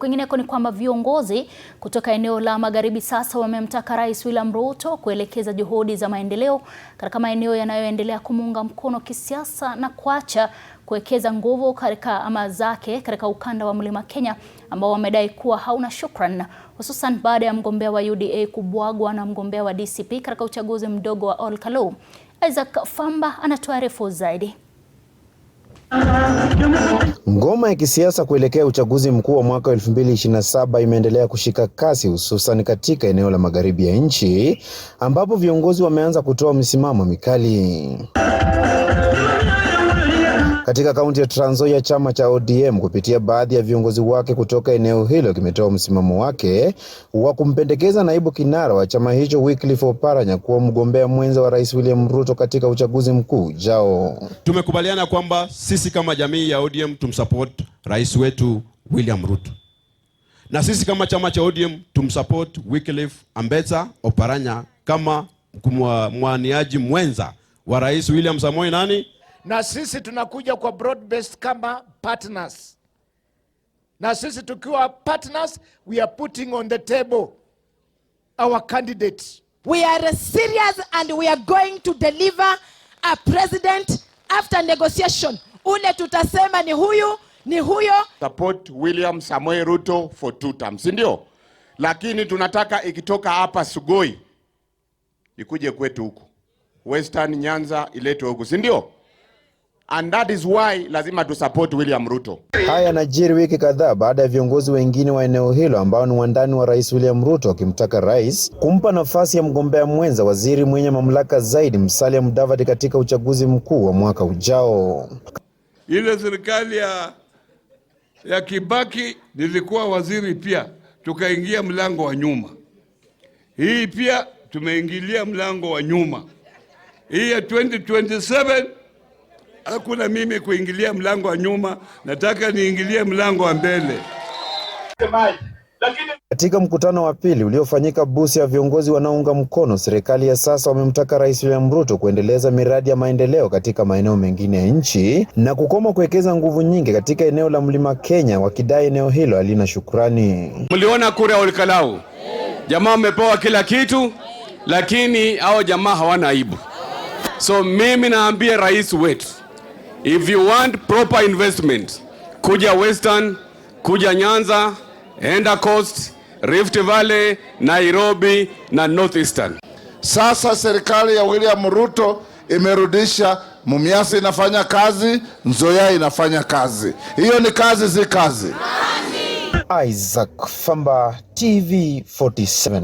Kwingineko ni kwamba viongozi kutoka eneo la Magharibi sasa wamemtaka Rais William Ruto kuelekeza juhudi za maendeleo katika maeneo yanayoendelea kumuunga mkono kisiasa na kuacha kuwekeza nguvu katika ukanda wa Mlima Kenya ambao wamedai kuwa hauna shukran, hususan baada ya mgombea wa UDA kubwagwa na mgombea wa DCP katika uchaguzi mdogo wa Olkalau. Isaac Famba anatuarifu zaidi. Ngoma ya kisiasa kuelekea uchaguzi mkuu wa mwaka 2027 imeendelea kushika kasi, hususan katika eneo la magharibi ya nchi ambapo viongozi wameanza kutoa misimamo mikali. Katika kaunti ya Trans Nzoia, chama cha ODM kupitia baadhi ya viongozi wake kutoka eneo hilo kimetoa msimamo wake wa kumpendekeza naibu kinara wa chama hicho Wycliffe Oparanya kuwa mgombea mwenza wa Rais William Ruto katika uchaguzi mkuu ujao. Tumekubaliana kwamba sisi kama jamii ya ODM tumsupport rais wetu William Ruto. Na sisi kama chama cha ODM tumsupport Wycliffe Ambetsa Oparanya kama mwaniaji mwenza wa Rais William Samoei nani? Na sisi tunakuja kwa broad based kama partners. Na sisi tukiwa partners, we are putting on the table our candidates. We are serious and we are going to deliver a president after negotiation. Ule tutasema ni huyo. Support William Samoei Ruto for 2 terms, ndio? Lakini tunataka ikitoka hapa Sugoi ikuje kwetu huku. Western Nyanza iletwe huku, si ndio? And that is why lazima tu support William Ruto. Haya yanajiri wiki kadhaa baada ya viongozi wengine wa eneo hilo ambao ni wandani wa Rais William Ruto wakimtaka rais kumpa nafasi ya mgombea mwenza waziri mwenye mamlaka zaidi Musalia Mudavadi katika uchaguzi mkuu wa mwaka ujao. Ile serikali ya Kibaki nilikuwa waziri pia, tukaingia mlango wa nyuma. Hii pia tumeingilia mlango wa nyuma. Hii ya 2027 hakuna mimi kuingilia mlango wa nyuma, nataka niingilie mlango wa mbele. Katika mkutano wa pili uliofanyika Busia, viongozi wanaounga mkono serikali ya sasa wamemtaka Rais William Ruto kuendeleza miradi ya maendeleo katika maeneo mengine ya nchi na kukoma kuwekeza nguvu nyingi katika eneo la Mlima Kenya, wakidai eneo hilo halina shukrani. Mliona kura ya Olkalau. Jamaa wamepewa kila kitu, lakini hao jamaa hawana aibu. So mimi naambia rais wetu, if you want proper investment, kuja Western, kuja Nyanza, enda Coast, Rift Valley, Nairobi na Northeastern. Sasa serikali ya William Ruto imerudisha Mumias inafanya kazi, Nzoia inafanya kazi. Hiyo ni kazi, si kazi. Isaac Famba, TV 47.